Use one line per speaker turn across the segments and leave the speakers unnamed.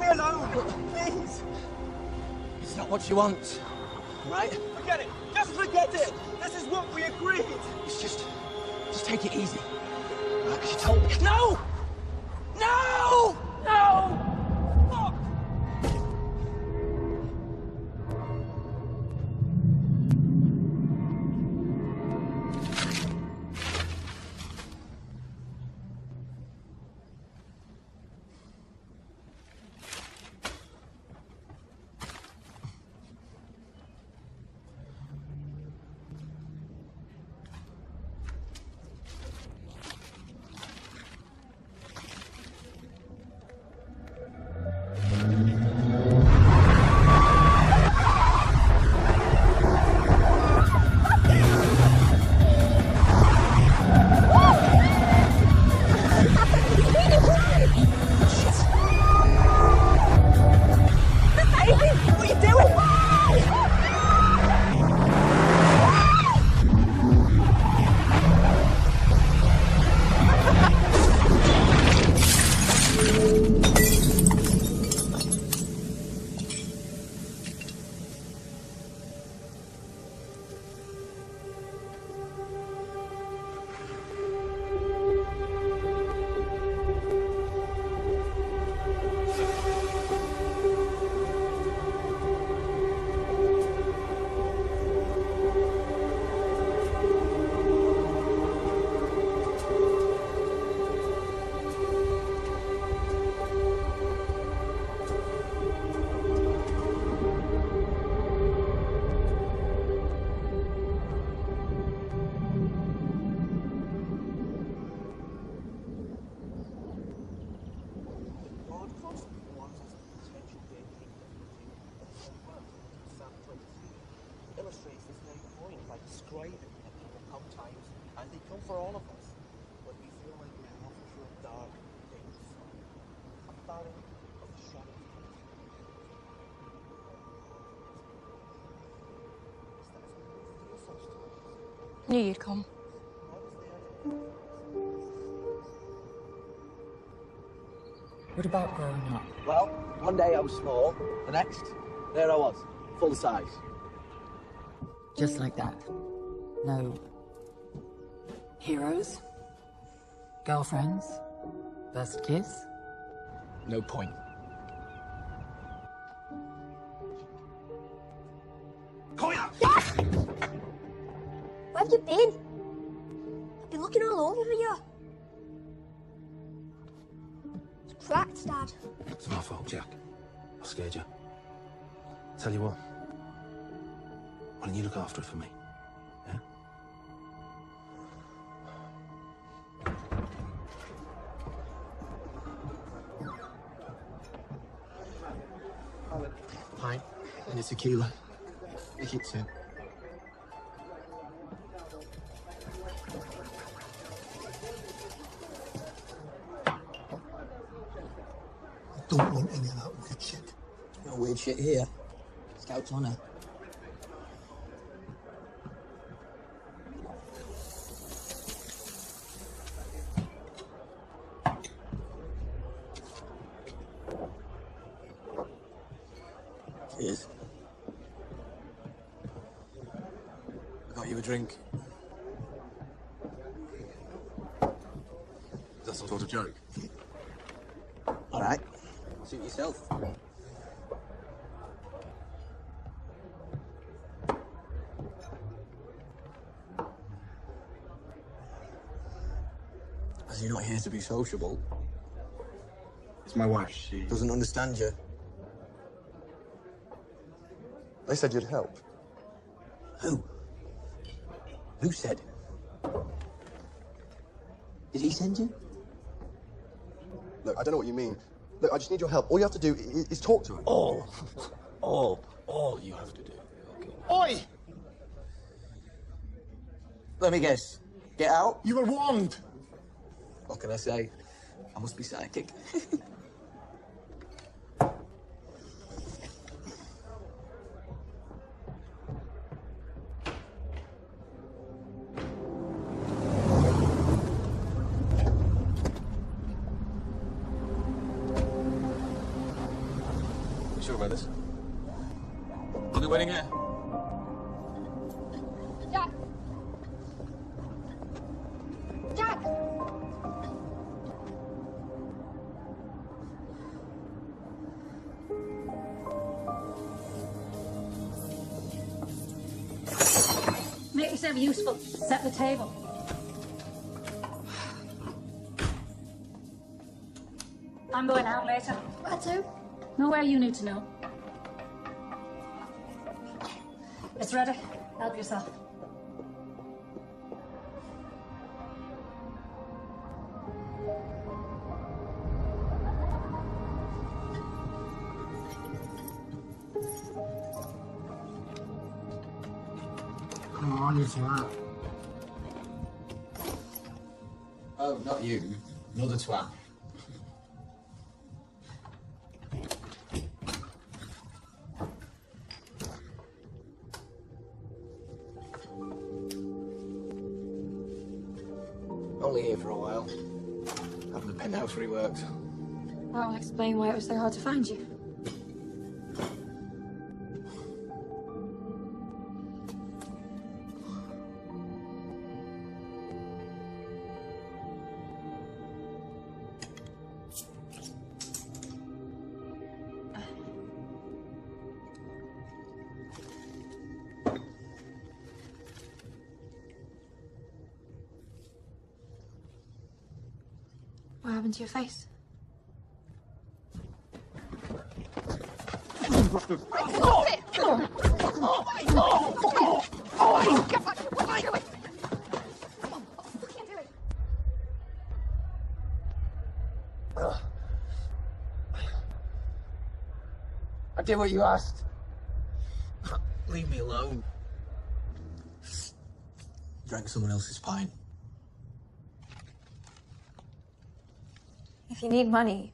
me alone, please.
It's not what you want, right?
Forget it. Just forget it. This is what we agreed.
It's just take it easy. Right? 'Cause you told me. No! No! No! Fuck!
Illustrates this very point by describing that people come times and they come for all of us when we feel like we're walking through dark things. A barren of the shadow.
Knew you'd come.
What about growing up?
Well, one day I was small, the next, there I was, full size.
Just like that. No heroes? Girlfriends? First kiss?
No point.
Yes! Where have you been? I've been looking all over for you. It's cracked, Dad.
It's my fault, Jack. I scared you. Tell you what. Why don't you look after it for me? Yeah?
Pint and a tequila. Make it two.
I don't want any of that weird shit.
No weird shit here. Scout's honor. Cheers. I got you a drink.
Is that some sort of joke?
All right. Suit yourself. As you're not here to be sociable.
It's my wife. She
Doesn't understand you.
They said you'd help.
Who? Who said? Did he send you?
Look, I don't know what you mean. Look, I just need your help. All you have to do is talk to him.
all you have to do. Okay.
Oi!
Let me guess. Get out?
You were warned.
What can I say? I must be psychic. Sure about this? Are they waiting here?
Jack! Jack!
Make yourself useful. Set the table. I'm going out later.
Where to?
Nowhere you need to know. It's ready. Help yourself.
Come on, you twat. Oh, not you. Another twat. Only here for a while. Having the penthouse reworked.
That will explain why it was so hard to find you. What happened to your face?
I did what you asked. Leave me alone. Drank someone else's pint.
If you need money,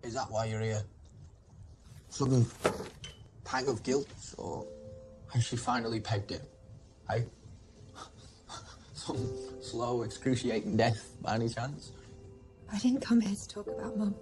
Is that why you're here? Some pang of guilt, or has she finally pegged it? Hey? Some slow, excruciating death, by any chance?
I didn't come here to talk about Mum.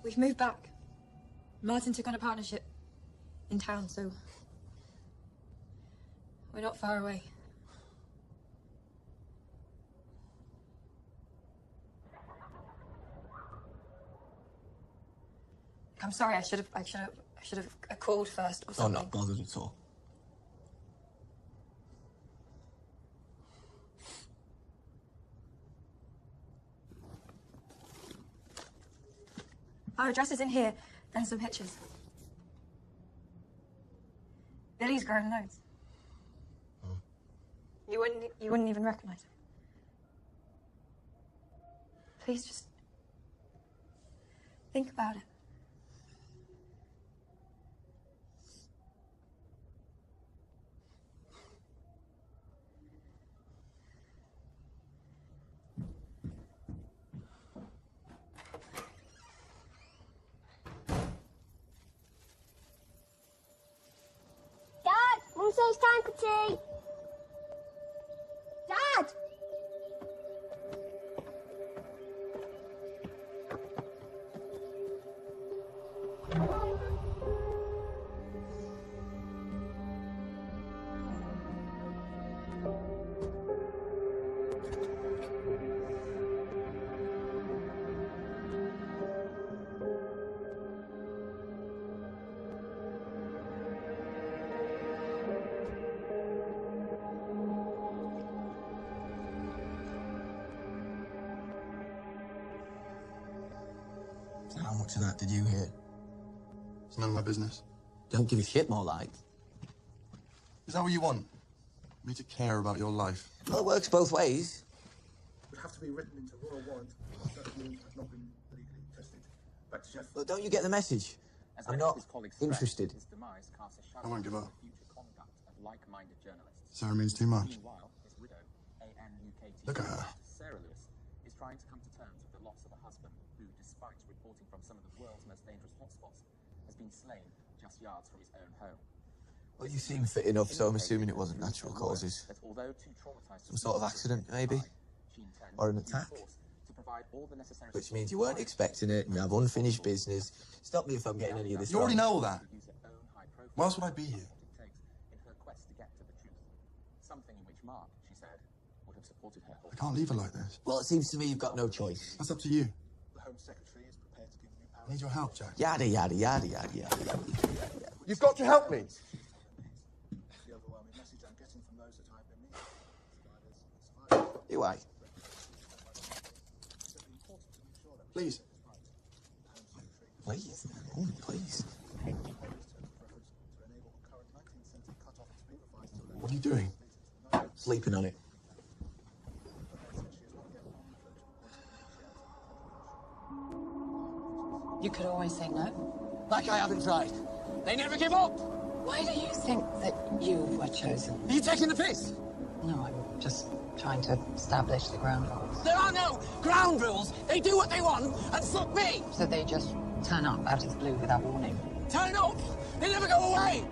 We've moved back. Martin took on a partnership in town, so we're not far away. I'm sorry. I should have called first or
I'm
something.
not bothered at all.
Our address is in here, and some pictures. Billy's grown loads. You wouldn't even recognize him. Please just think about it.
Dad! Mum says it's time for tea! Dad!
So how much of that did you hear?
It's none of my business.
Don't give a shit, more like.
Is that what you want? Me to care about your life.
Well, it works both ways.
Would have to be written into royal warrant. Certain wounds have not been legally tested. Back to Chef.
Look, don't you get the message? I'm not interested.
His demise casts a
I
shadow
won't give
on
up.
the future conduct of like-minded journalists.
Sarah means too much.
Meanwhile, his widow, ANUKT,
Look at her.
Sarah Lewis, is trying to come to terms with the loss of a husband who, despite reporting from some of the world's most dangerous hotspots, has been slain just yards from his own home.
Well, you seem fit enough, so I'm assuming it wasn't natural causes.
That although too traumatized
Some sort of accident, maybe?
she intends
Or an
to use
attack?
force to provide all the necessary
Which means you weren't expecting it, and you have unfinished business. Stop me if I'm getting any of this
You already
wrong.
know all that.
use her own high profile
Why else would I be here?
it takes in her quest to get to the truth. Something in which Mark, she said, would have supported her
I can't leave her like this.
Well, it seems to me you've got no choice.
That's up to you.
The Home Secretary is prepared to give you
I
powers.
need your help, Jack.
Yada, yada, yada, yada, yada, yada.
You've got to help me.
The overwhelming message I'm getting from those that I've been meeting. Survivors.
Do I?
Please.
Please. Oh, please.
What are you doing?
Sleeping on it.
You could always say no.
Like I haven't tried. They never give up.
Why do you think that you were chosen?
Are you taking the piss?
No, I'm just trying to establish the ground rules.
There are no ground rules. They do what they want and fuck me.
So they just turn up out of the blue without warning.
Turn up. They never go away.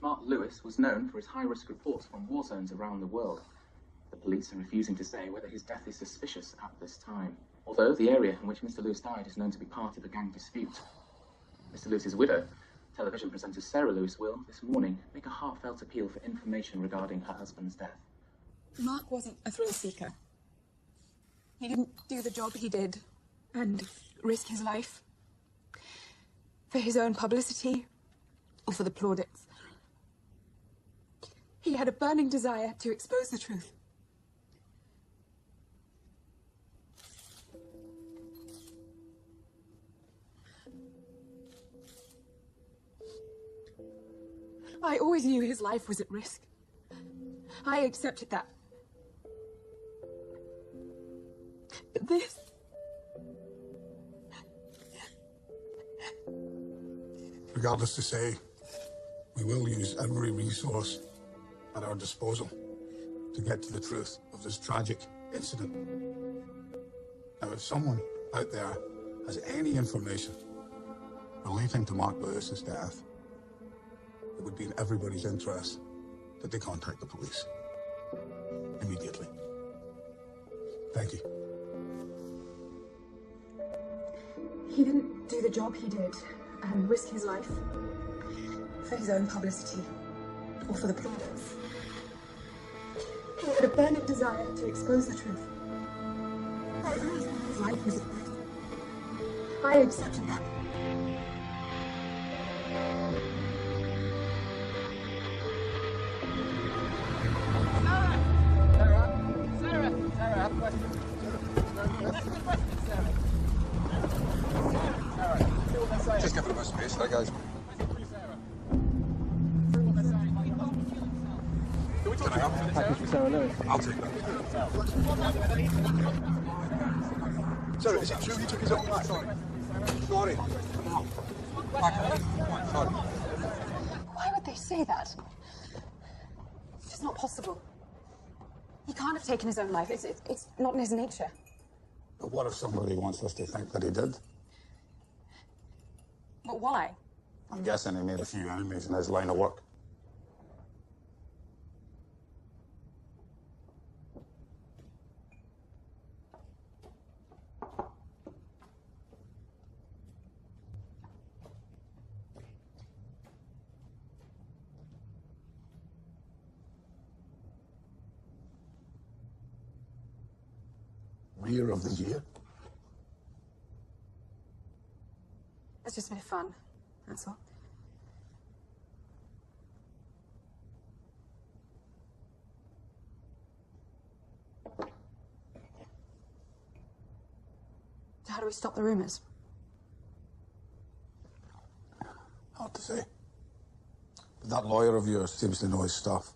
Mark Lewis was known for his high-risk reports from war zones around the world. The police are refusing to say whether his death is suspicious at this time, although the area in which Mr. Lewis died is known to be part of a gang dispute. Mr. Lewis's widow, television presenter Sarah Lewis, will, this morning, make a heartfelt appeal for information regarding her husband's death.
Mark wasn't a thrill seeker. He didn't do the job he did and risk his life for his own publicity or for the plaudits. He had a burning desire to expose the truth. I always knew his life was at risk. I accepted that. But this...
Regardless to say, we will use every resource at our disposal to get to the truth of this tragic incident. Now, if someone out there has any information relating to Mark Lewis's death, it would be in everybody's interest that they contact the police immediately. Thank you.
He didn't do the job he did and risk his life for his own publicity or for the plaudits. He had a burning desire to expose the truth. his life was at risk. I accepted that.
Sarah, I have a question.
Just give it a bit of space, that guy's. Can I help?
Package for Sarah Lewis.
I'll take that. Sorry, is it true he took his own life? Sorry. Sorry. No. Sorry.
Why would they say that? It's just not possible. He can't have taken his own life. It's not in his nature.
But what if somebody wants us to think that he did?
But why?
I'm guessing he made a few enemies in his line of work. Rear of the year?
It's just a bit of fun, that's all. So how do we stop the rumors?
Hard to say. But that lawyer of yours seems to know his stuff.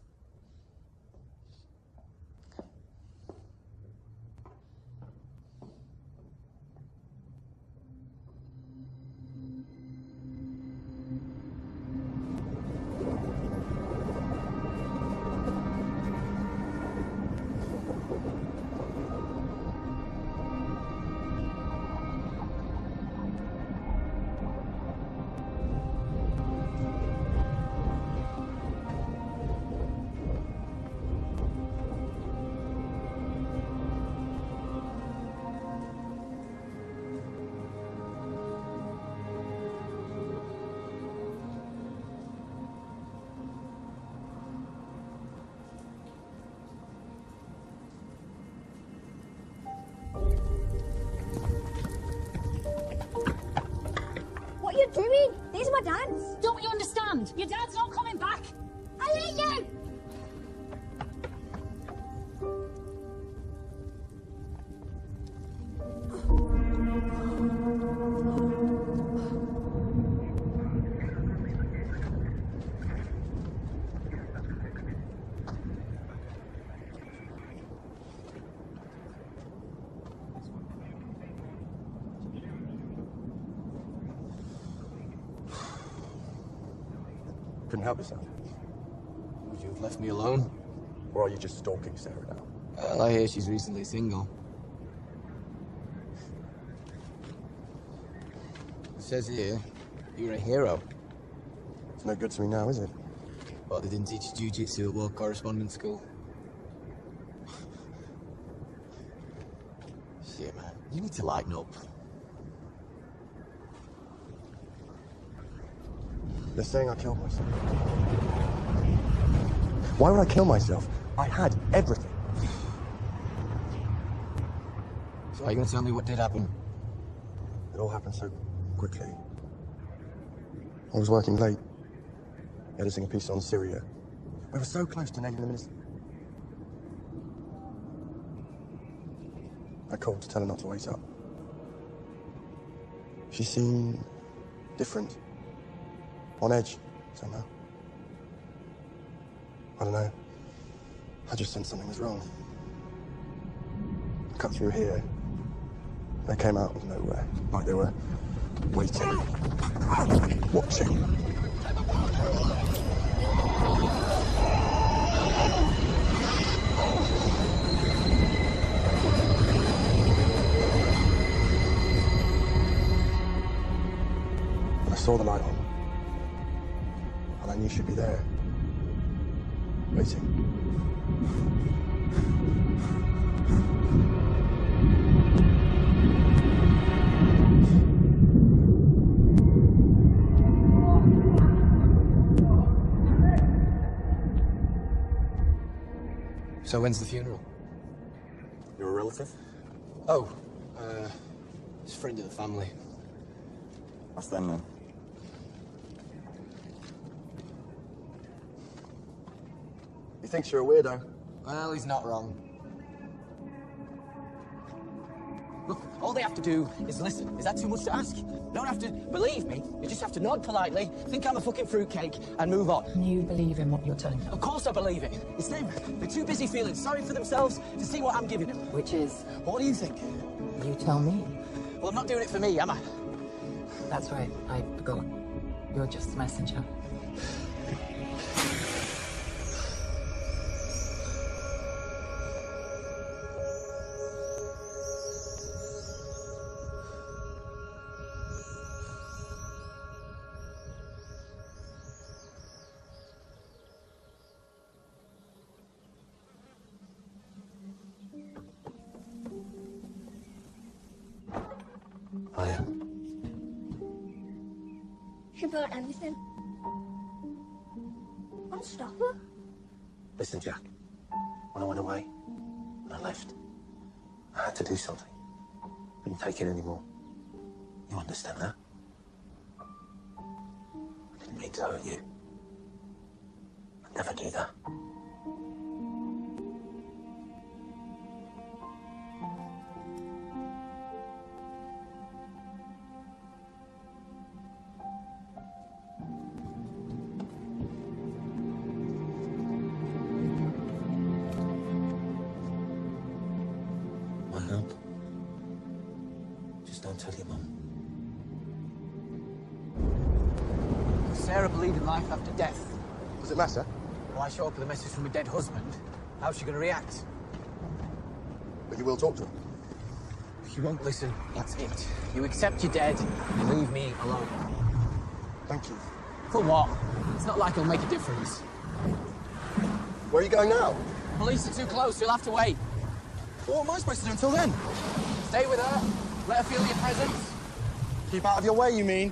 What are you doing? These are my dad's.
Don't you understand? Your dad's not coming back.
I hate you!
Couldn't help yourself. Would you have left me alone? Or are you just stalking Sarah now?
Well, I hear she's recently single. It says here, you're a hero.
It's no good to me now, is it?
But they didn't teach you jiu-jitsu at World Correspondence School. Shit, man. You need to lighten up.
They're saying I killed myself. Why would I kill myself? I had everything.
So are you going to tell me what did happen?
It all happened so quickly. I was working late, editing a piece on Syria. We were so close to nailing the minister. I called to tell her not to wait up. She seemed different. On edge, somehow. I don't know. I just sensed something was wrong. I cut through here. They came out of nowhere, like they were waiting, watching. I saw the light on. I knew she'd be there, waiting.
So when's the funeral?
You're a relative?
Oh,
He's a friend of the family.
That's them then. He thinks you're a weirdo.
Well, he's not wrong. Look, all they have to do is listen. Is that too much to ask? You don't have to believe me. You just have to nod politely, think I'm a fucking fruitcake, and move on.
You believe in what you're telling them?
Of course I believe it. It's them. They're too busy feeling sorry for themselves to see what I'm giving them.
Which is?
What do you think?
You tell me.
Well, I'm not doing it for me, am I?
That's right, I forgot. You're just a messenger.
Hiya.
She brought everything. I'll stop her.
Listen, Jack. When I went away, when I left, I had to do something. Couldn't take it anymore. You understand that? I didn't mean to hurt you. I'd never do that. Want help? Just don't tell your mum.
Sarah believed in life after death.
Does it matter?
Why show up with a message from a dead husband? How's she going to react?
But you will talk to her.
She won't listen. That's it. You accept you're dead and leave me alone.
Thank you.
For what? It's not like it'll make a difference.
Where are you going now?
Police are too close. You'll have to wait.
What am I supposed to do until then?
Stay with her. Let her feel your presence.
Keep out of your way, you mean?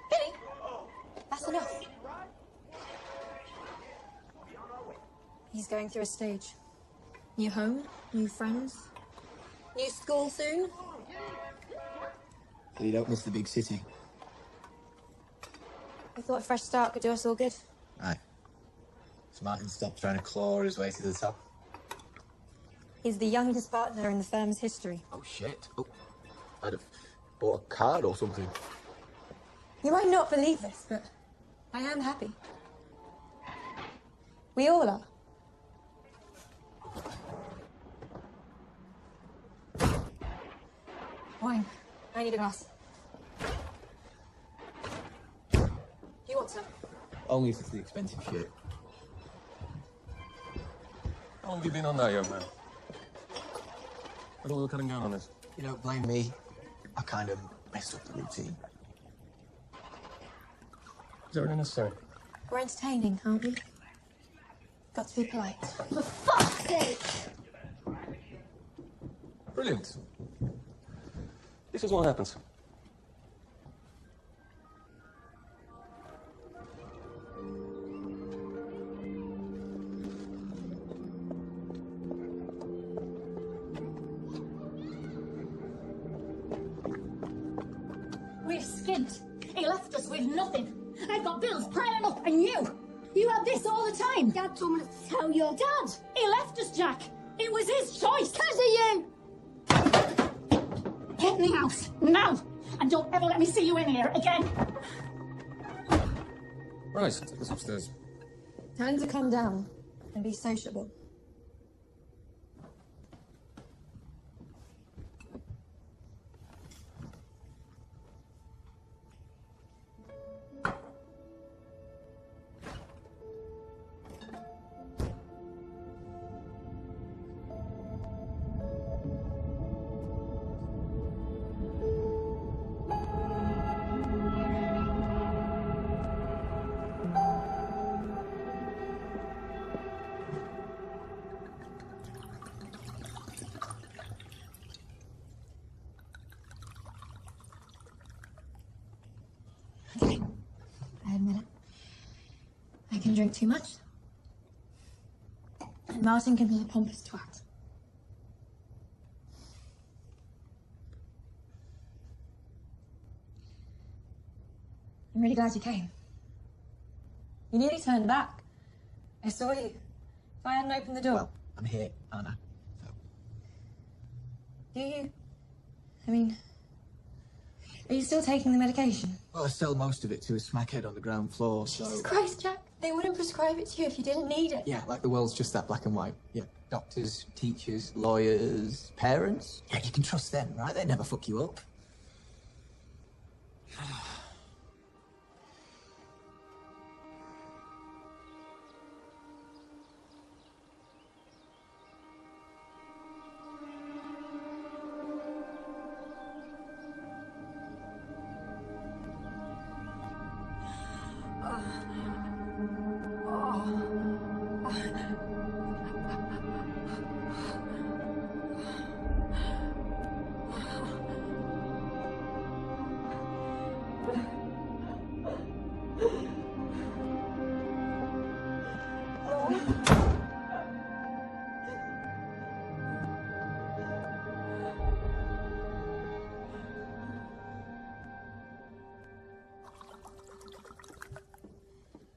Billy, that's enough. He's going through a stage. New home, new friends, new school soon.
You don't miss the big city.
I thought a fresh start could do us all good.
Aye. So Martin stopped trying to claw his way to the top.
He's the youngest partner in the firm's history.
Oh, shit. Oh, I'd have bought a card or something.
You might not believe this, but I am happy. We all are. Wine. I need a glass.
Only if it's the expensive shit. How long have you been on that, young man? How long are we cutting down on this?
You don't blame me. I kind of messed up the routine.
Is that really necessary?
We're entertaining, aren't we? Got to be polite. For fuck's sake!
Brilliant. This is what happens.
We're skint. He left us with nothing. I've got bills piling up, and you had this all the time.
Dad told me to tell you.
Dad, he left us, Jack. It was his choice.
Because of you!
Get in the house, now! And don't ever let me see you in here again.
Right, take us upstairs.
Time to calm down and be sociable. Okay, I admit it. I can drink too much. And Martin can be a pompous twat. I'm really glad you came. You nearly turned back. I saw you. If I hadn't opened the door...
Well, I'm here, aren't I? So.
Do you? I mean... Are you still taking the medication?
Well, I sell most of it to a smackhead on the ground floor, so...
Jesus Christ, Jack. They wouldn't prescribe it to you if you didn't need it.
Yeah, like the world's just that black and white. Yeah, doctors, teachers, lawyers, parents. Yeah, you can trust them, right? They never fuck you up.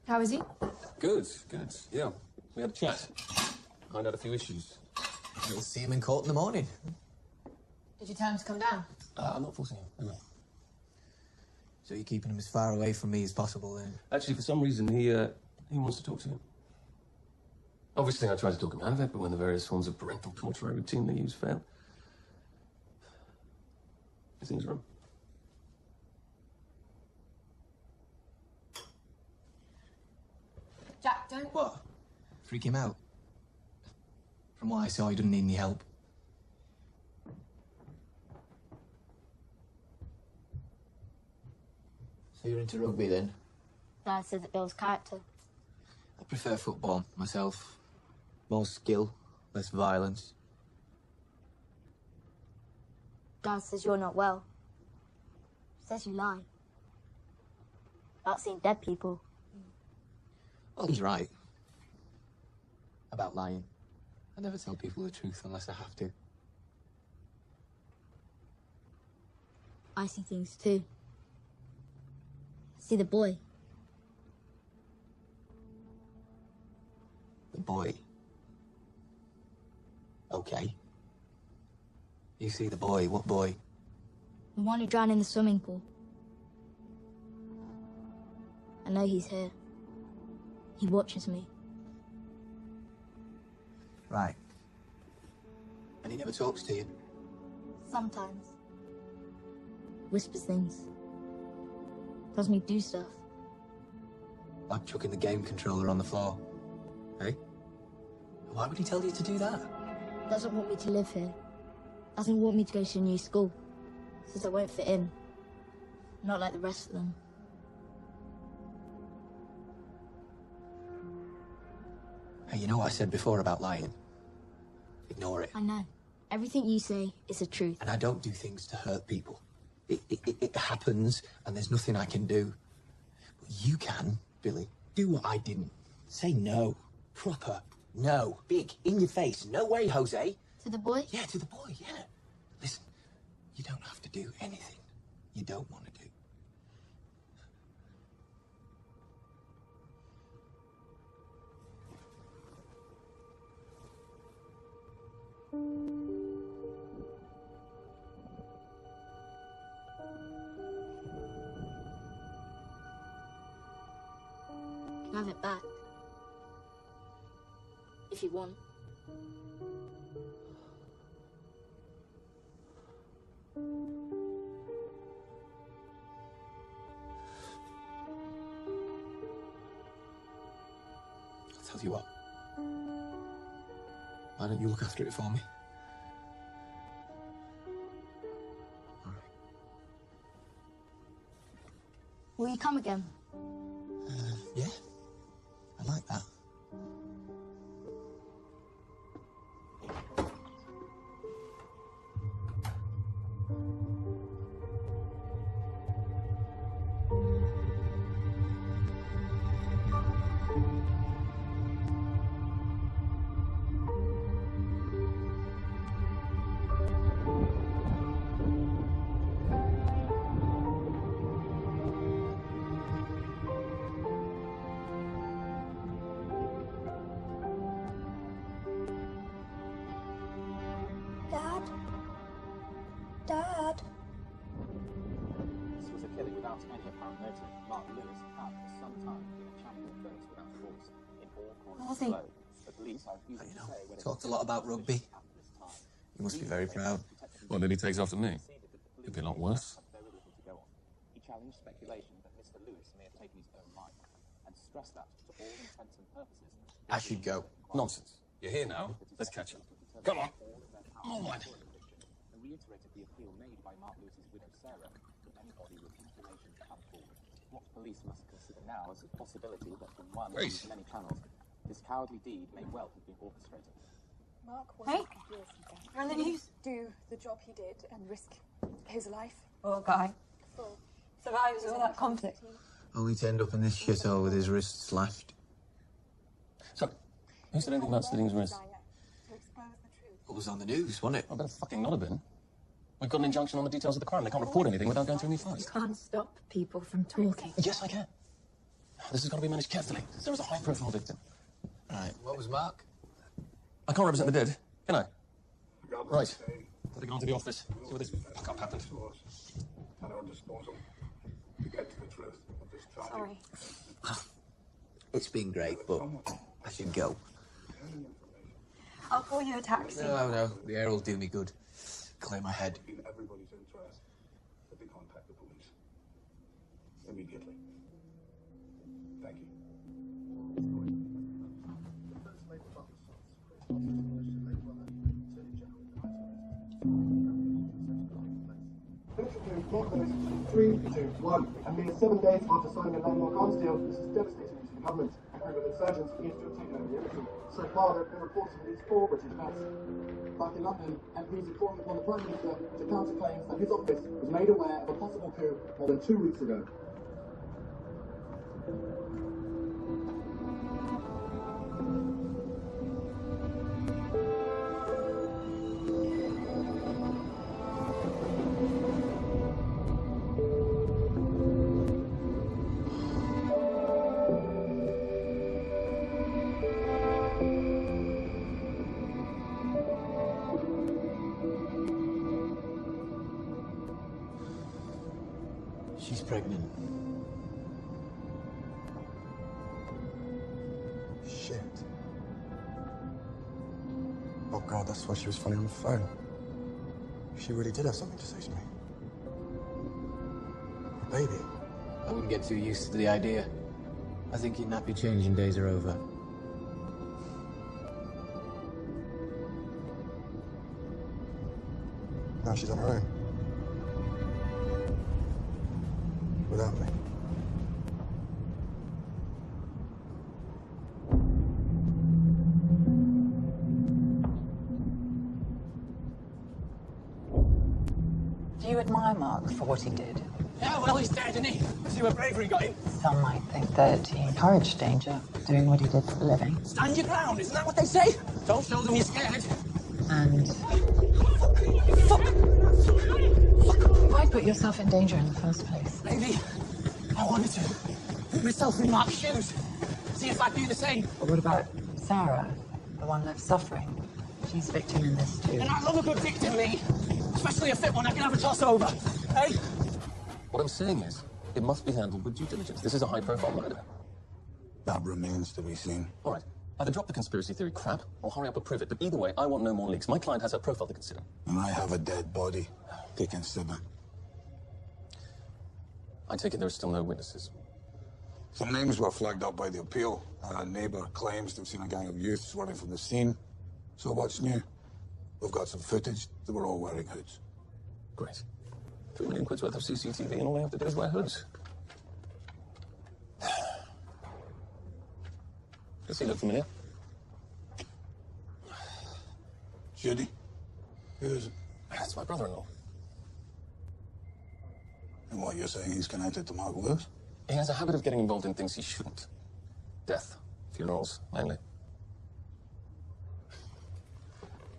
How is he?
Good, good. Yeah, we had a chat. Ironed out a few issues.
You'll see him in court in the morning.
Did you tell him to come down?
I'm not forcing him, no.
So you're keeping him as far away from me as possible, then?
Actually, for some reason, he wants to talk to him. Obviously, I tried to talk him out of it, but when the various forms of parental torture I routinely use fail, he's in his room.
Jack, don't...
What? Freak him out? From what I saw, he doesn't need any help. So you're into rugby, then?
Dad says it builds character.
I prefer football, myself. More skill, less violence.
Dad says you're not well. Says you lie. About seeing dead people.
Well, he's right. About lying. I never tell people the truth unless I have to.
I see things too. I see the boy.
The boy. Okay. You see the boy. What boy?
The one who drowned in the swimming pool. I know he's here. He watches me.
Right. And he never talks to you?
Sometimes. Whispers things. Tells me to do stuff.
Like chucking the game controller on the floor. Hey? Why would he tell you to do that?
Doesn't want me to live here. Doesn't want me to go to a new school. Says I won't fit in. Not like the rest of them.
Hey, you know what I said before about lying? Ignore it.
I know. Everything you say is the truth.
And I don't do things to hurt people. It happens, and there's nothing I can do. But you can, Billy. Do what I didn't. Say no. Proper. No. Big. In your face. No way, Jose.
To the boy?
Yeah, to the boy, yeah. Listen, you don't have to do anything you don't want to do.
You can have it back. If you want.
I'll tell you what. Why don't you look after it for me?
Will you come again?
Yeah. I like that.
Dad? Dad?
This was a killing without any apparent motive. Mark Lewis had for some time been a champion of those without force in all corners of the globe. The police are refusing to say whether
Talked a lot about rugby. You must be very proud.
Well, then he takes after me. It'd be a lot worse.
very little to go on. He challenged speculation that Mr. Lewis may have taken his own life and stressed that to all intents and purposes.
I should go.
Nonsense. You're here now. Let's catch up. Come on.
On. And reiterated the appeal made by Mark Lewis's widow Sarah to anybody with information to come forward. What police must consider now is a possibility that from one of these many channels, this cowardly deed may well have been orchestrated.
Mark
Hey?
You're on the news. Do the job he did and risk his life.
Poor guy. Survives all that conflict.
Only to end up in this shithole with his wrists slashed.
So, who said anything about slitting his wrist?
It was on the news, wasn't it?
I better fucking not have been. We've got an injunction on the details of the crime. They can't report anything without going through me
You
first.
can't stop people from talking.
Yes, I can. This has got to be managed carefully. There is a high-profile victim.
Right. What was Mark?
I can't represent the dead, can I? Right. Better get on to the office. See what this fuck-up happened.
At our disposal to get to the truth of this tragedy.
Sorry.
It's been great, but I should go.
I'll call you a taxi.
No, the air will do me good. Clear my head.
In everybody's interest that they contact the police immediately. Thank you.
Three, two, one. A mere 7 days after signing a landmark arms deal, this is devastating news for the government. Angry with insurgents against still taking over the embassy. So far, there have been reports of at least 4 British bats. Back in London, MPs are calling upon the Prime Minister to counter claims that his office was made aware of a possible coup more than 2 weeks ago.
She's pregnant.
Shit. Oh God, that's why she was funny on the phone. She really did have something to say to me. A baby.
I wouldn't get too used to the idea. I think your nappy changing days are over.
Now she's on her own. Without me.
Do you admire Mark for what he did?
Yeah, well, he's dead, isn't he? See what bravery got him.
Some might think that he encouraged danger, doing what he did for a living.
Stand your ground, isn't that what they say? Don't show them you're scared.
And why put yourself in danger in the first place?
Maybe I wanted to put myself in Mark's shoes. See if I'd do the same.
But what about Sarah, the one left suffering? She's a victim in this too.
And I love a good victim, me. Especially a fit one I can have a toss over. Hey?
What I'm saying is, it must be handled with due diligence. This is a high-profile murder.
That remains to be seen.
All right. Either drop the conspiracy theory crap, or hurry up and prove it. But either way, I want no more leaks. My client has her profile to consider.
And I have a dead body to consider.
I take it there are still no witnesses.
Some names were flagged up by the appeal. A neighbour claims they've seen a gang of youths running from the scene. So what's new? We've got some footage that we're all wearing hoods.
Great. 3 million quid's worth of CCTV, and all they have to do is wear hoods. Does he look familiar?
Should he? Who is it?
That's my brother-in-law.
And what, you're saying he's connected to Mark Lewis?
He has a habit of getting involved in things he shouldn't. Death. Funerals, mainly.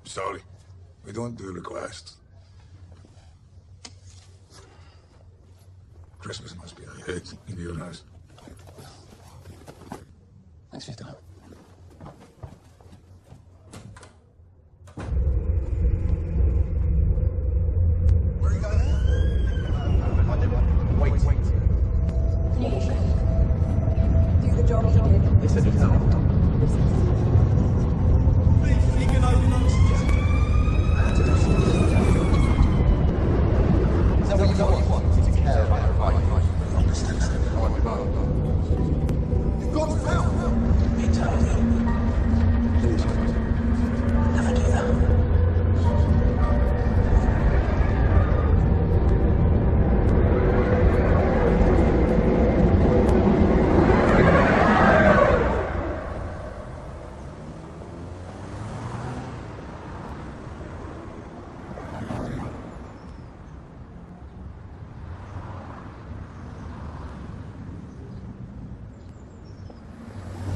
Sorry. We don't do requests. Christmas must be a hit in your house.
Thanks for your time.
Where are you going? Wait.
Do the job he did.
They said it's no. Is that what you want? You've got to help. Me tell you.
Please.
Never do that.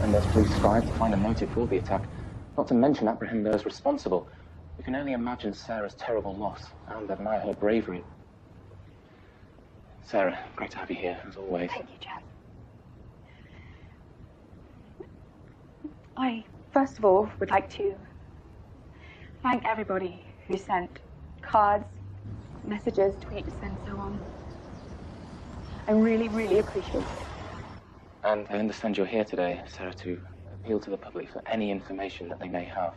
And as police strive to find a motive for the attack, not to mention apprehend those responsible, we can only imagine Sarah's terrible loss and admire her bravery. Sarah, great to have you here, as always.
Thank you, Jack. I, first of all, would like to thank everybody who sent cards, messages, tweets, and so on. I really, really appreciate it.
And I understand you're here today, Sarah, to appeal to the public for any information that they may have.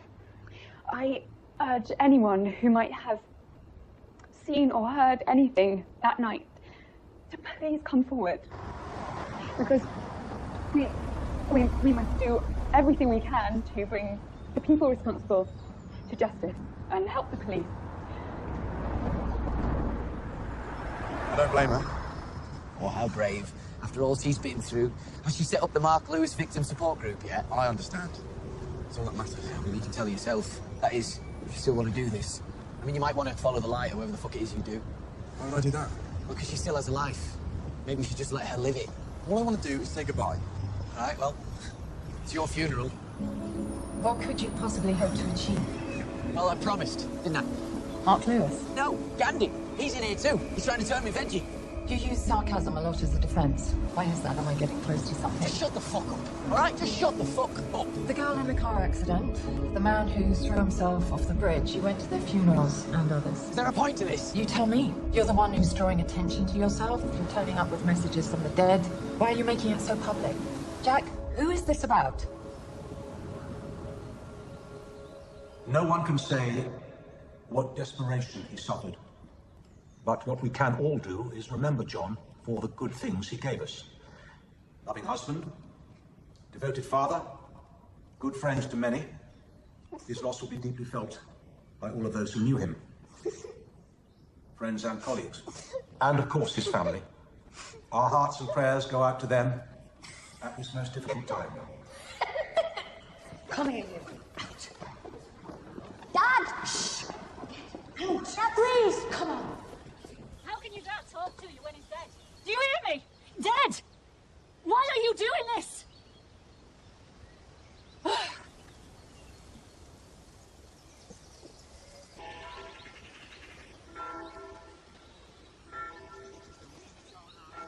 I urge anyone who might have seen or heard anything that night to please come forward. Because we must do everything we can to bring the people responsible to justice and help the police.
I don't blame her.
Oh, how brave. After all she's been through. Has she set up the Mark Lewis Victim Support Group yet?
I understand. That's all that matters.
Well, you can tell yourself. That is, if you still want to do this. I mean, you might want to follow the light or whatever the fuck it is you do.
Why would I do that?
Well, because she still has a life. Maybe you should just let her live it.
All I want to do is say goodbye.
All right, well, it's your funeral.
What could you possibly hope to achieve?
Well, I promised, didn't I?
Mark Lewis?
No, Gandhi. He's in here too. He's trying to turn me veggie.
You use sarcasm a lot as a defense. Why is that? Am I getting close to something?
Just shut the fuck up, all right? Just shut the fuck up.
The girl in the car accident, the man who threw himself off the bridge, you went to their funerals and others.
Is there a point to this?
You tell me. You're the one who's drawing attention to yourself. You're turning up with messages from the dead. Why are you making it so public? Jack, who is this about?
No one can say what desperation he suffered. But what we can all do is remember John for the good things he gave us. Loving husband, Devoted father, good friend to many, his loss will be deeply felt by all of those who knew him. Friends and colleagues. And of course his family. Our hearts and prayers go out to them at this most difficult time.
Come here, you.
Dad! Shh! Ouch! Dad, please!
Come on.
How can your dad talk to you when he's dead? Do you hear me? Dead! Why are you doing this?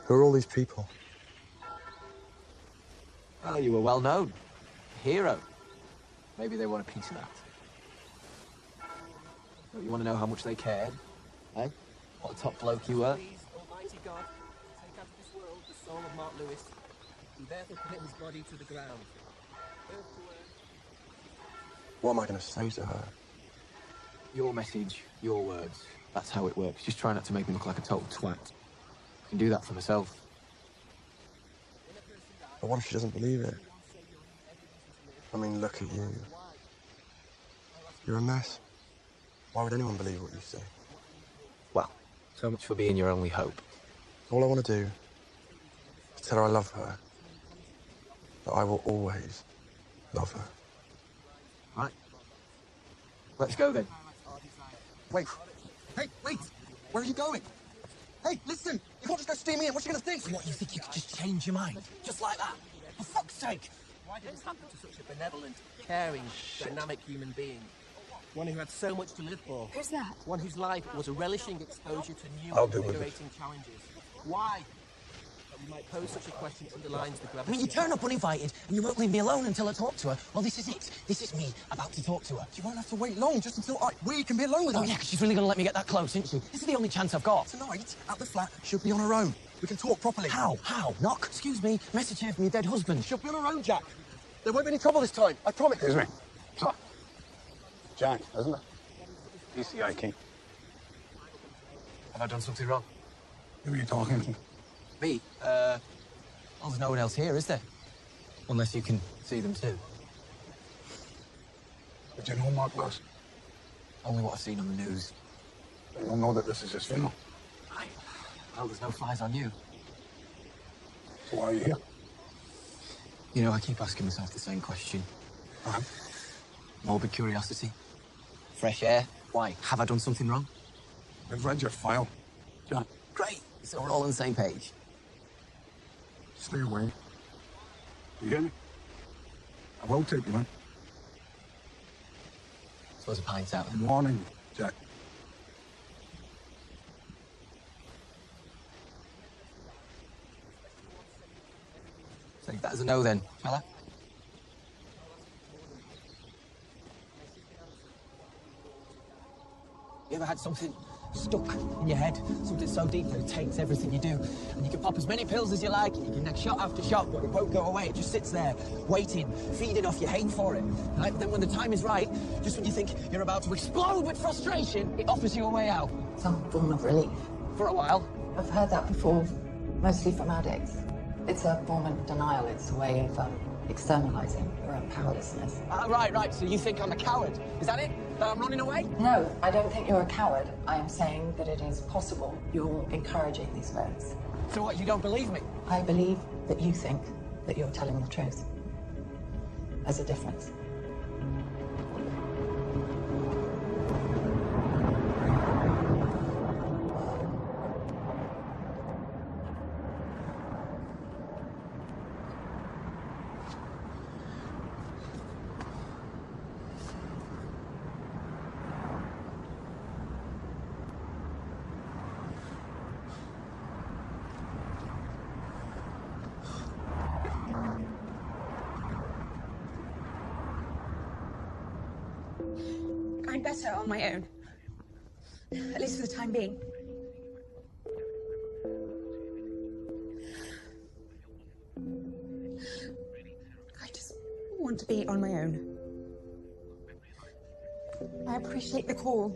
Who are all these people?
Well, you were well known. A hero. Maybe they want a piece of that. Don't you want to know how much they cared? Eh? What a top bloke you were?
Please, Almighty God, take out of this world the soul of Mark Lewis, and therefore commit his body to the ground. Earth to earth.
What am I going to say to her?
Your message, your words. That's how it works. Just try not to make me look like a total twat. I can do that for myself.
But what if she doesn't believe it? I mean, look at you. You're a mess. Why would anyone believe what you say?
Well, so much for being your only hope.
All I want to do is tell her I love her. That I will always love her.
Right. Let's go then.
Wait. Hey, wait! Where are you going? Hey, listen! You can't just go steam me in. What are you going to think?
What, you think you could just change your mind? Just like that? For fuck's sake! Why did this happen to such a benevolent, caring, dynamic human being? One who had so much to live for.
Who's that?
One whose life was a relishing exposure to new
I'll
and
deal with it.
invigorating challenges. Why? That we might pose such a question underlines the
I
gravity.
mean, you turn up uninvited and you won't leave me alone until I talk to her. Well, this is it. This is me about to talk to her.
You won't have to wait long, just until we can be alone with her.
Oh, yeah, because she's really going to let me get that close, isn't she? This is the only chance I've got.
Tonight, at the flat, she'll be on her own. We can talk properly.
How? How? Knock? Excuse me. Message here from your dead husband.
She'll be on her own, Jack. There won't be any trouble this time. I promise.
Excuse me. Oh. Jack, isn't it? PCI King.
Have I done something wrong?
Who are you talking to?
Me? Well, there's no one else here, is there? Unless you can see them too.
Did you know Mark Lewis?
Only what I've seen on the news.
They don't know that this is his funeral.
Right. Well, there's no flies on you.
So why are you here?
You know, I keep asking myself the same question. Morbid curiosity. Fresh air. Why? Have I done something wrong?
I've read your file, Jack.
Great. So we're all on the same page.
Stay away. You hear me? I will take you in.
Suppose a pint's out.
Good morning, Jack.
Take that as a no then, shall I? You ever had something stuck in your head? Something so deep that it takes everything you do. And you can pop as many pills as you like, you can neck shot after shot, but it won't go away. It just sits there, waiting, feeding off your hate for it. Right? Then when the time is right, just when you think you're about to explode with frustration, it offers you a way out.
Some form of relief.
For a while.
I've heard that before, mostly from addicts. It's a form of denial. It's a way of externalizing your own powerlessness.
Right. So you think I'm a coward? Is that it? That I'm running away?
No, I don't think you're a coward. I am saying that it is possible. You're encouraging these events.
So what, you don't believe me?
I believe that you think that you're telling the truth. There's a difference.
I'm better on my own. At least for the time being. I just want to be on my own. I appreciate the call.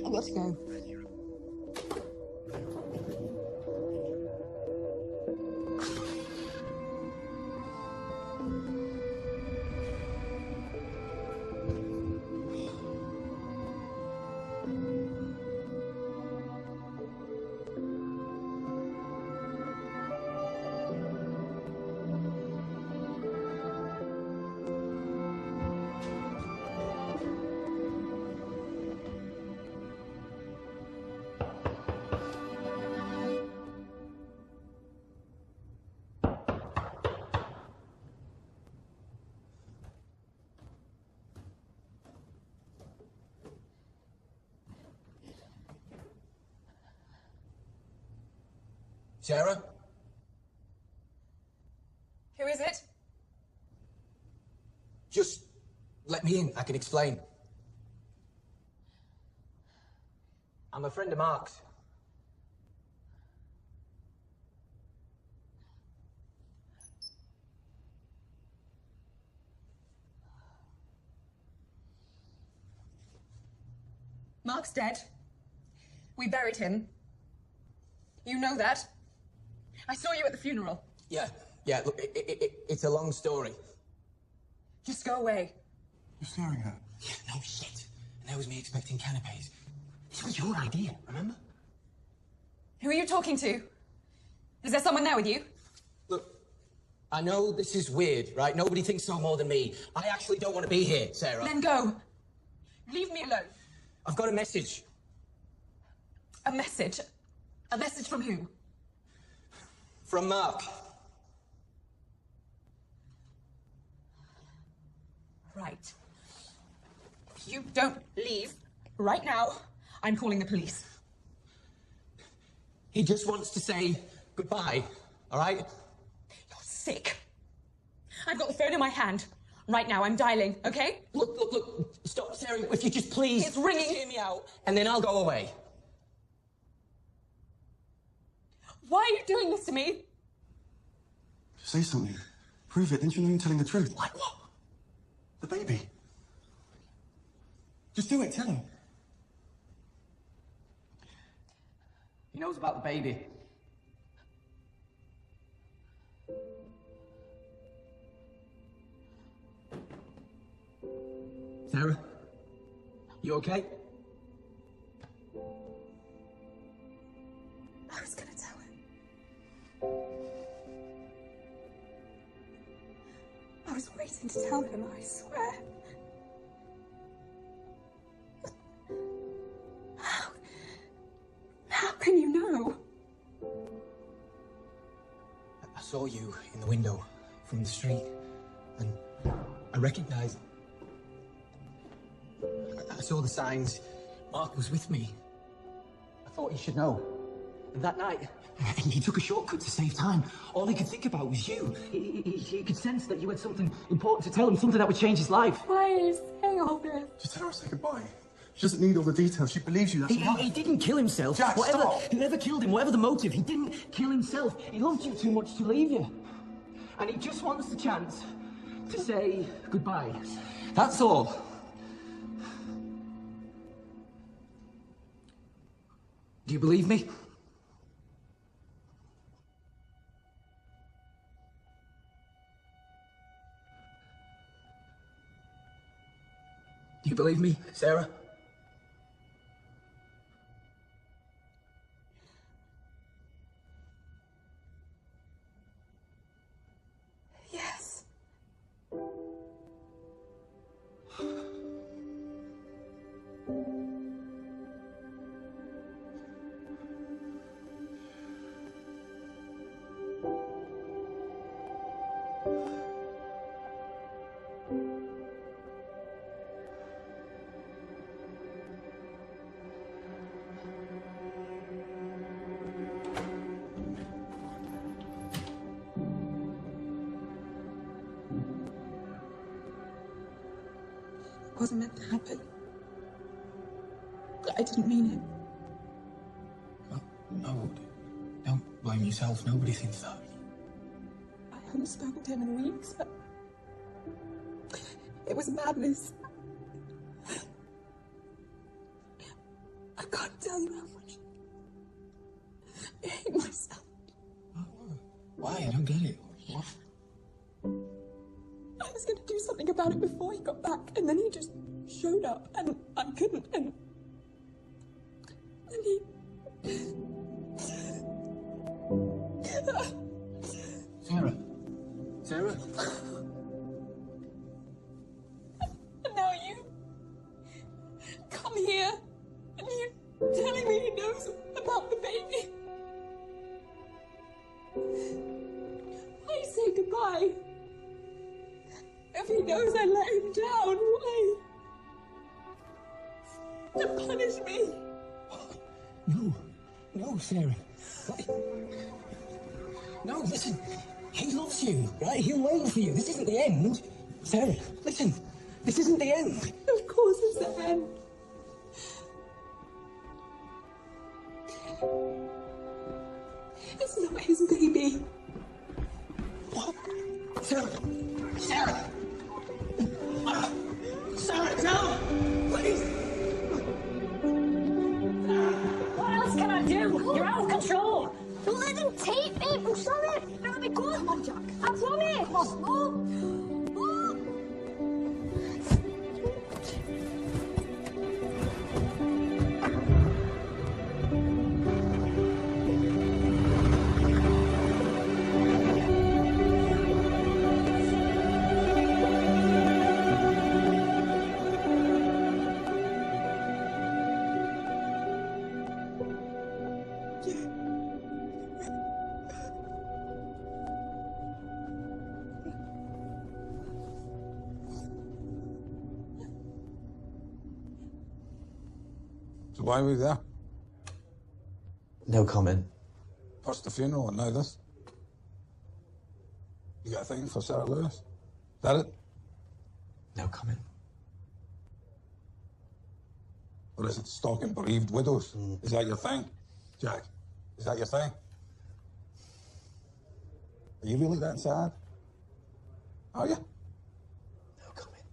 I've got to go.
Sarah?
Who is it?
Just let me in. I can explain. I'm a friend of Mark's.
Mark's dead. We buried him. You know that. I saw you at the funeral.
Yeah, look, it's a long story.
Just go away.
You're staring at.
Yeah, no shit. And that was me expecting canapes. This was your idea, remember?
Who are you talking to? Is there someone there with you?
Look, I know this is weird, right? Nobody thinks so more than me. I actually don't want to be here, Sarah.
Then go. Leave me alone.
I've got a message.
A message? A message from who?
From Mark.
Right. If you don't leave right now, I'm calling the police.
He just wants to say goodbye, all right?
You're sick. I've got the phone in my hand. Right now, I'm dialing, okay?
Look, stop, Sarah. If you just please...
It's ringing.
Just hear me out, and then I'll go away.
Why are you doing this to me?
Say something. Prove it. Didn't you know you're telling the truth?
Like what?
The baby. Just do it. Tell him.
He knows about the baby. Sarah? You okay?
I was gonna tell him. I was waiting to tell him, I swear. How can you know?
I saw you in the window from the street, and I recognized... I saw the signs. Mark was with me. I thought he should know. And that night,
He took a shortcut to save time. All he could think about was you. He could sense that you had something important to tell him, something that would change his life.
Why are you saying all this?
Just tell her to say goodbye. She doesn't need all the details. She believes you. That's enough.
He didn't kill himself.
Jack, stop.
Whoever killed him, whatever the motive, he didn't kill himself. He loved you too much to leave you. And he just wants the chance to say goodbye. That's all. Do you believe me?
do you believe me, Sarah?
Yes. It wasn't meant to happen. I didn't mean it.
No, don't blame yourself. Nobody thinks that.
I haven't spoken to him in weeks, but it was madness. I can't tell you how much I hate myself.
Why? I don't get it. What?
I was going to do something about it before he got back, and then he just showed up, and I couldn't, and he...
Sarah? Sarah?
And now you come here, and you telling me he knows about the baby. Why say goodbye? If he knows I let him down, why? To punish me?
No, Sarah.
No, listen. He loves you, right? He'll wait for you. This isn't the end. Sarah, listen. This isn't the end.
Of course it's the end. It's not his baby.
What? Sarah! Sarah! Sarah, tell him! Please!
What else can I do? You're out of control.
Don't let them take me. I'm sorry. Let me go. Come on, Jack. I promise. Come on.
So why are we there?
No comment.
First the funeral and now this. You got a thing for Sarah Lewis? Is that it?
No comment.
Or is it stalking bereaved widows? Is that your thing, Jack? Is that your thing? Are you really that sad? Are you?
No comment.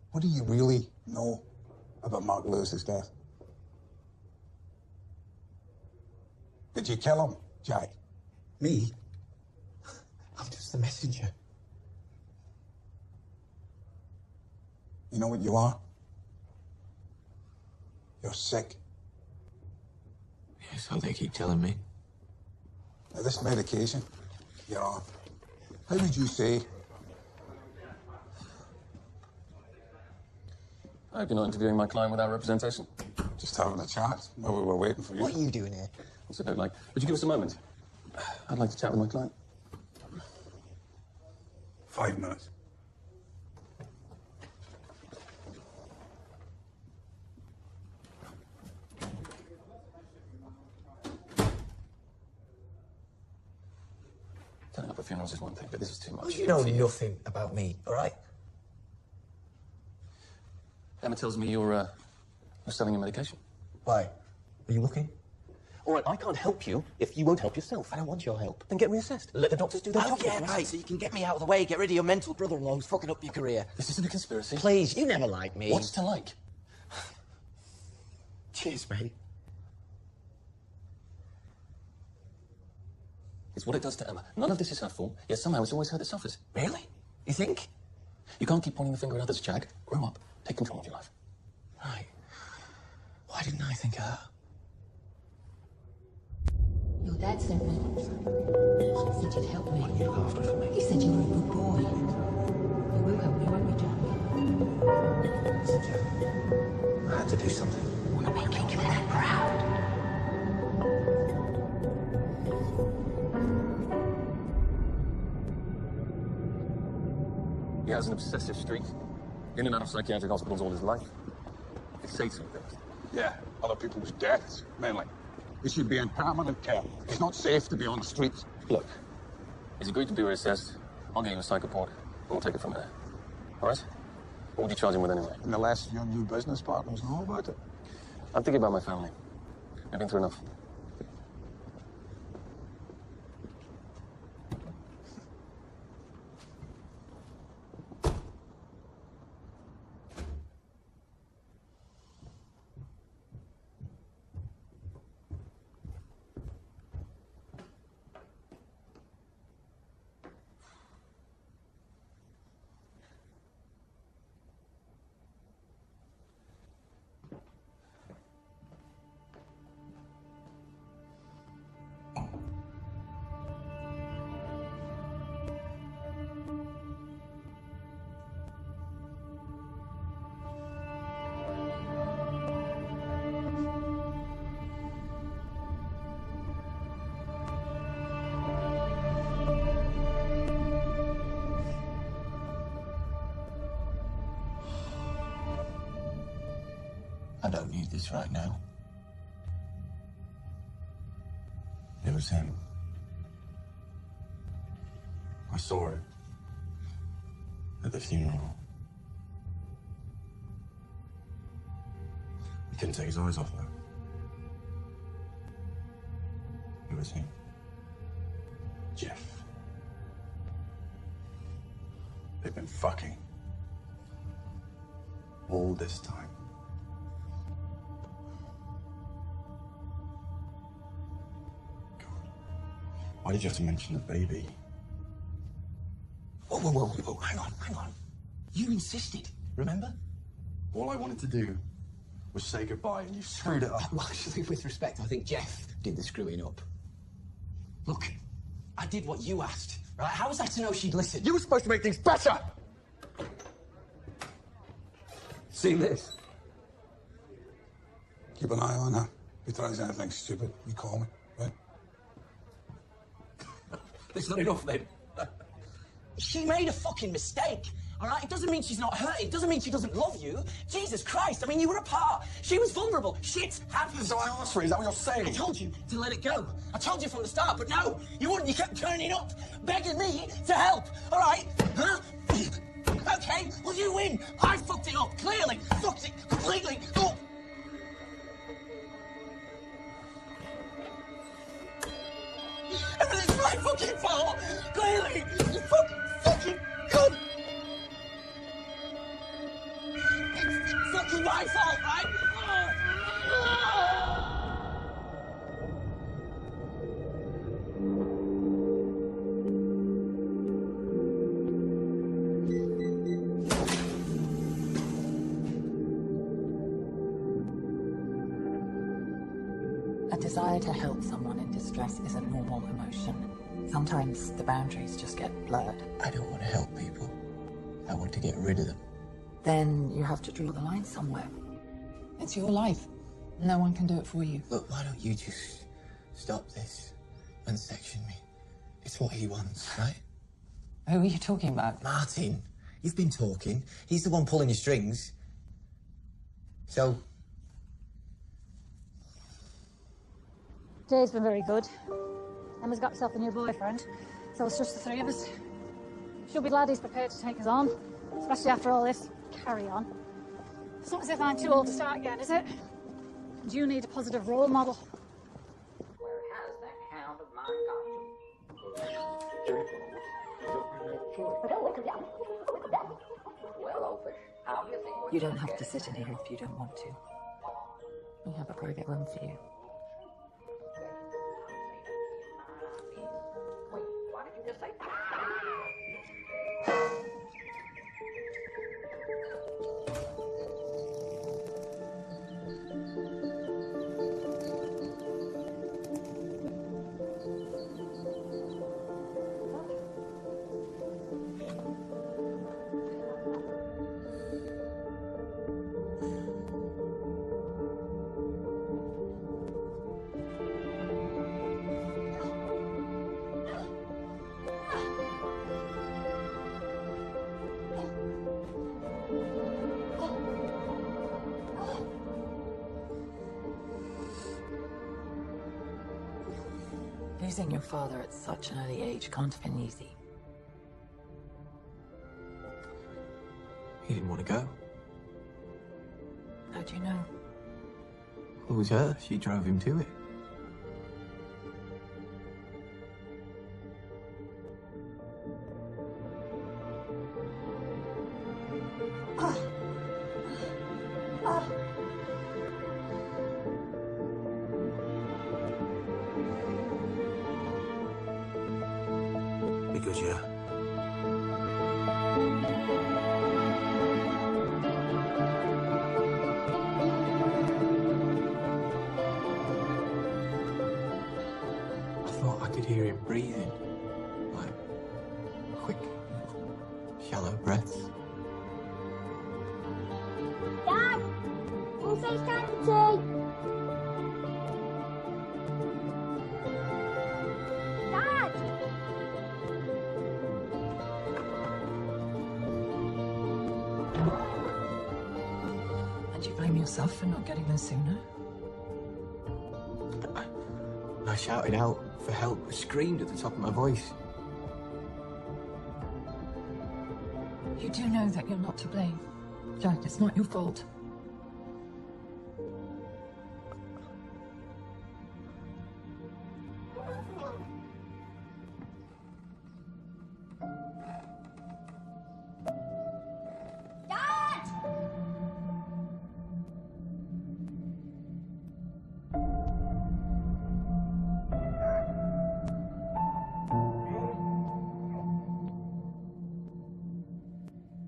What do you really know about Mark Lewis's death? Did you kill him, Jack?
Me? I'm just the messenger.
You know what you are? You're sick.
Yeah, so they keep telling me.
Now, this medication you're on, how would you say?
I hope you're not interviewing my client without representation.
Just having a chat while we were waiting for you.
What are you doing here?
What's it look like? Would you give us a moment? I'd like to chat with my client.
5 minutes.
Turning up at funerals is one thing, but this is too much.
Oh, you know nothing about me, all right?
Emma tells me you're selling your medication.
Why? Are you looking? All right, I can't help you if you won't help yourself. I don't want your help. Then get reassessed. Let the doctors do their job.
Yeah, right, so you can get me out of the way, get rid of your mental brother-in-law who's fucking up your career.
This isn't a conspiracy.
Please, you never liked me.
What's to like?
Cheers, mate.
It's what it does to Emma. None of this is her fault, yet somehow it's always her that suffers.
Really? You think?
You can't keep pointing the finger at others, Jack. Grow up. Take control of your life.
Right. Why didn't I think of her?
Your dad sent me. He said you'd help me.
Why don't you look after her for me?
He said you were a good boy. You will help me, won't you, Jack?
Listen, Jack. I had to do something.
I want to make your dad proud.
He has an obsessive streak. In and out of psychiatric hospitals all his life. He says some things.
Yeah, other people's deaths, mainly. He should be in permanent care. It's not safe to be on the streets.
Look, he's agreed to be reassessed. I'll get you a psych report, and we'll take it from there. All right? What would you charge him with anyway?
And the less your new business partners know about it.
I'm thinking about my family. I've been through enough.
I don't need this right now. It was him.
I saw it. At the funeral. He couldn't take his eyes off her. Who was he? Jeff. They've been fucking. All this time. God. Why did you have to mention the baby?
Whoa, whoa, whoa, whoa, hang on. You insisted, remember?
All I wanted to do was say goodbye and you screwed it up.
Well, actually, with respect, I think Jeff did the screwing up. Look, I did what you asked, right? How was I to know she'd listen?
You were supposed to make things better!
See this?
Keep an eye on her. If he tries anything stupid, you call me, right?
That's not enough, then. She made a fucking mistake, all right? It doesn't mean she's not hurt. It doesn't mean she doesn't love you. Jesus Christ, I mean, you were apart. She was vulnerable. Shit happened.
So I asked for it. Is that what you're saying?
I told you to let it go. I told you from the start, but no, you wouldn't. You kept turning up, begging me to help, all right? Huh? Okay, well, you win. I fucked it up, clearly. Fucked it completely up. Everything's my fucking fault. Clearly, you fucking cunt. It's fucking my fault, right?
A desire to help someone in distress is a normal emotion. Sometimes the boundaries just get blurred.
I don't want to help people. I want to get rid of them.
Then you have to draw the line somewhere. It's your life. No one can do it for you.
Look, why don't you just stop this and section me? It's what he wants, right?
Who are you talking about?
Martin. You've been talking. He's the one pulling your strings. So...
Today's been very good. Emma's got herself a new boyfriend, so it's just the three of us. She'll be glad he's prepared to take us on, especially after all this carry-on. It's not as if I'm too old to start again, is it? And you need a positive role model.
Where has that hound of mine got you? Well, Oldfish, how do you think...
You don't have to sit in here if you don't want to. We have a private room for you.
Wait, why did you just say...
Losing your father at such an early age can't have been easy.
He didn't want to go.
How do you know?
It was her. She drove him to it.
Because, yeah.
I thought I could hear him breathing. Like, quick, shallow breaths.
Dad! Who says time for tea? Dad!
And you blame yourself for not getting there sooner?
I shouted out for help. I screamed at the top of my voice.
You do know that you're not to blame. Jack, it's not your fault.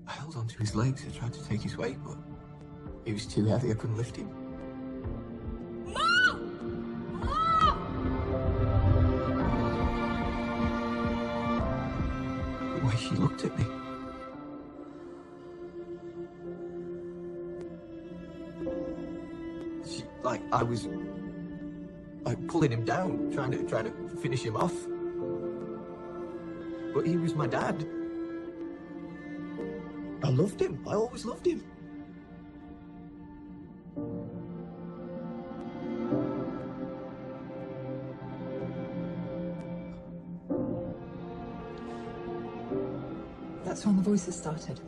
I held onto his legs and tried to take his weight, but he was too heavy. I couldn't lift him. The way she looked at me. Like I was like pulling him down, trying to finish him off. But he was my dad. I loved him. I always loved him.
That's when the voices started.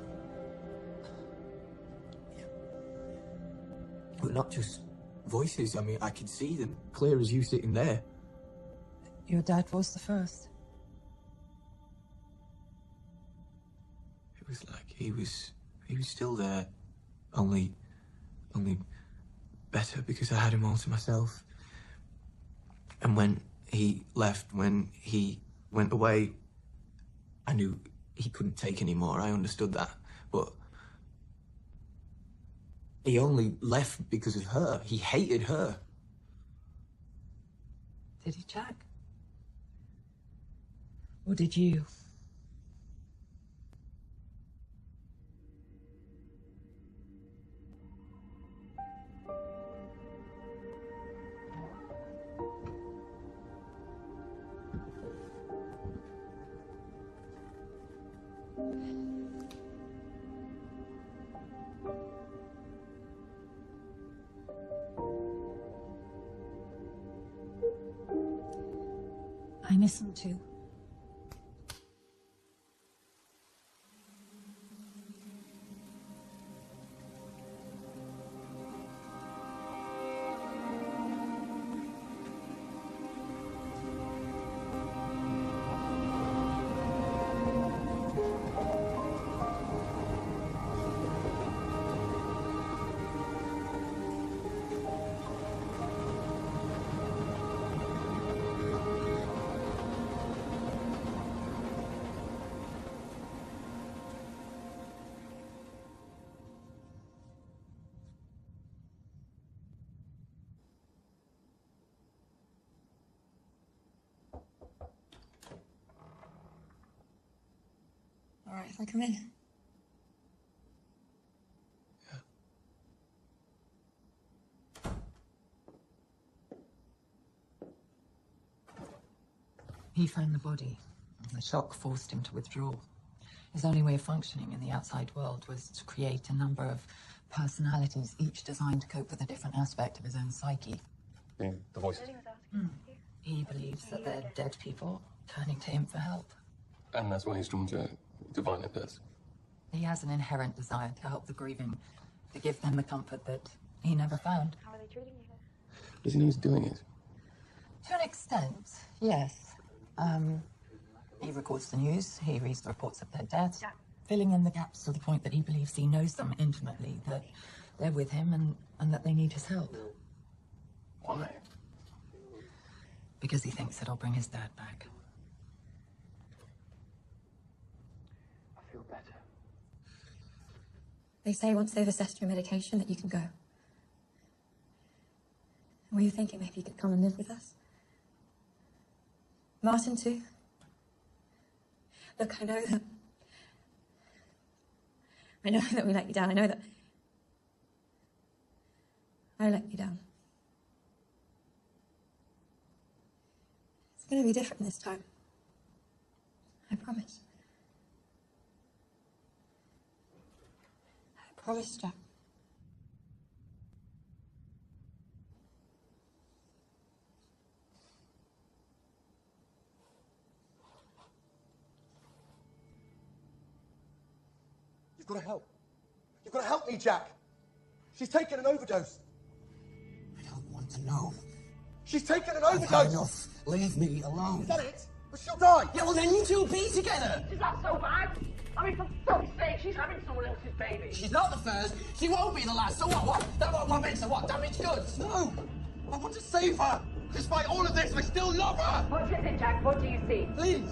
But not just voices. I mean, I could see them clear as you sitting there.
Your dad was the first.
It was like he was still there, only better because I had him all to myself. And when he left, when he went away, I knew he couldn't take any more. I understood that, but he only left because of her. He hated her.
Did he, Jack? Or did you?
I miss him too. All right, if I come in.
He found the body. The shock forced him to withdraw. His only way of functioning in the outside world was to create a number of personalities, each designed to cope with a different aspect of his own psyche.
Yeah, the voices.
He believes that they're dead people turning to him for help.
And that's why he's drawn to divine death.
He has an inherent desire to help the grieving, to give them the comfort that he never found.
How are they treating you?
Does he know he's doing it?
To an extent, yes. He records the news, he reads the reports of their deaths, filling in the gaps to the point that he believes he knows them intimately, that they're with him and that they need his help.
Why?
Because he thinks it'll bring his dad back.
I feel better.
They say once they've assessed your medication that you can go. Were you thinking maybe you could come and live with us? Martin too? Look, I know that we let you down. I know that I let you down. It's going to be different this time. I promise. I promise, Jack.
You've got to help. You've got to help me, Jack. She's taken an overdose.
I don't want to know.
She's taken an
I've
overdose.
had enough. Leave me alone.
Is that it? But she'll die.
Yeah, well then you two be together.
Is that so bad? I mean, for fuck's sake, she's having someone else's baby.
She's not the first. She won't be the last. So what? What makes her what? Damaged goods?
No. I want to save her. Despite all of this, I still love her.
What is it, Jack? What do you see?
Please.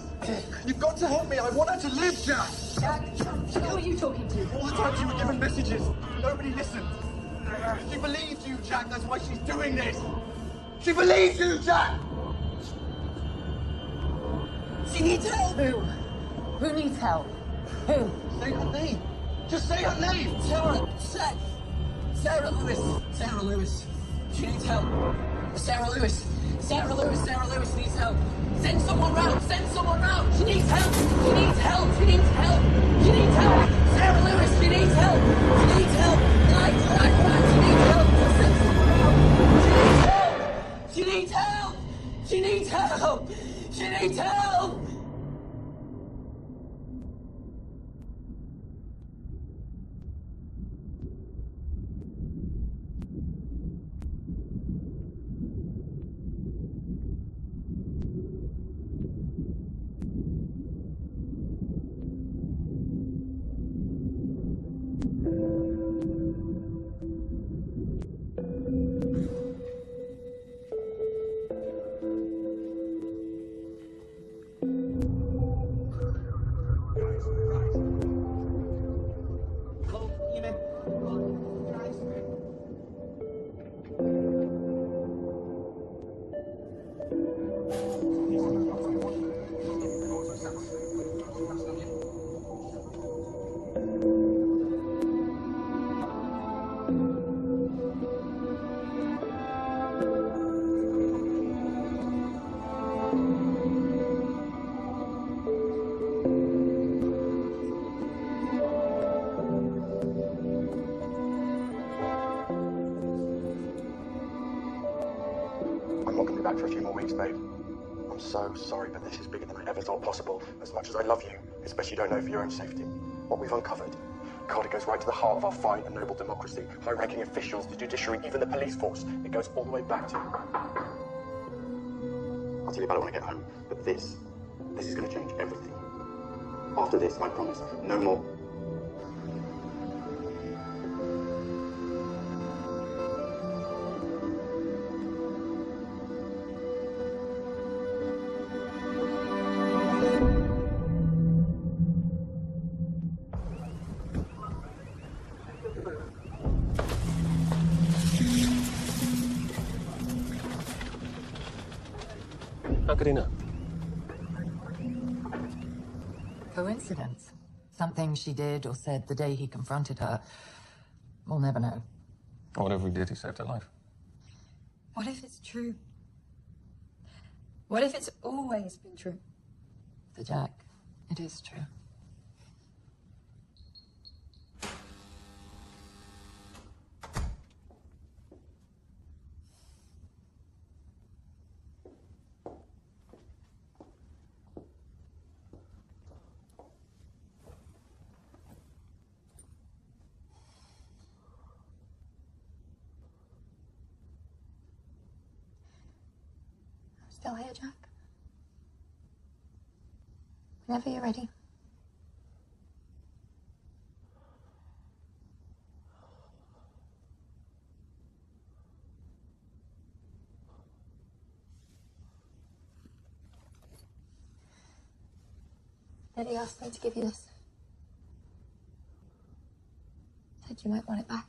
You've got to help me. I want her to live, Jack.
Jack, who are you talking to?
All the time you were given messages, nobody listened. She believes you, Jack. That's why she's doing this. She believes you, Jack.
She needs help. Who needs help? Who?
Say her name. Just say her name.
Sarah Lewis. Sarah Lewis. She needs help. Sarah Lewis. Sarah Lewis needs help. Send someone round. Send someone round. She needs help. She needs help. She needs help. She needs help. Sarah Lewis. She needs help. She needs help. Right. She needs help. Send someone round. She needs help. She needs help. She needs help.
I'm not going to be back for a few more weeks, babe. I'm so sorry, but this is bigger than I ever thought possible. As much as I love you, it's best you don't know for your own safety. What we've uncovered, God, it goes right to the heart of our fine and noble democracy. High-ranking officials, the judiciary, even the police force. It goes all the way back to... I'll tell you about it when I get home. But this is going to change everything. After this, I promise, no more...
How could he know?
Coincidence. Something she did or said the day he confronted her. We'll never know.
Whatever he did, he saved her life.
What if it's true? What if it's always been true?
For Jack, it is true.
Still here, Jack? Whenever you're ready. Daddy asked me to give you this. Said you might want it back.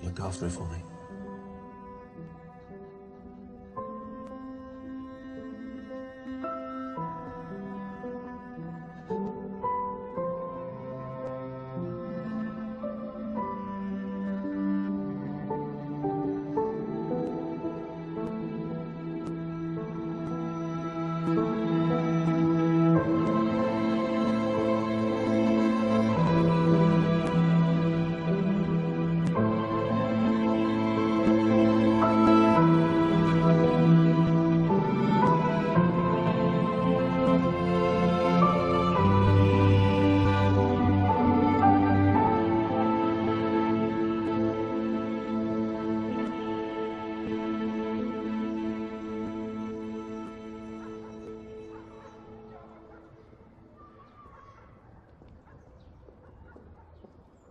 You look after it for me.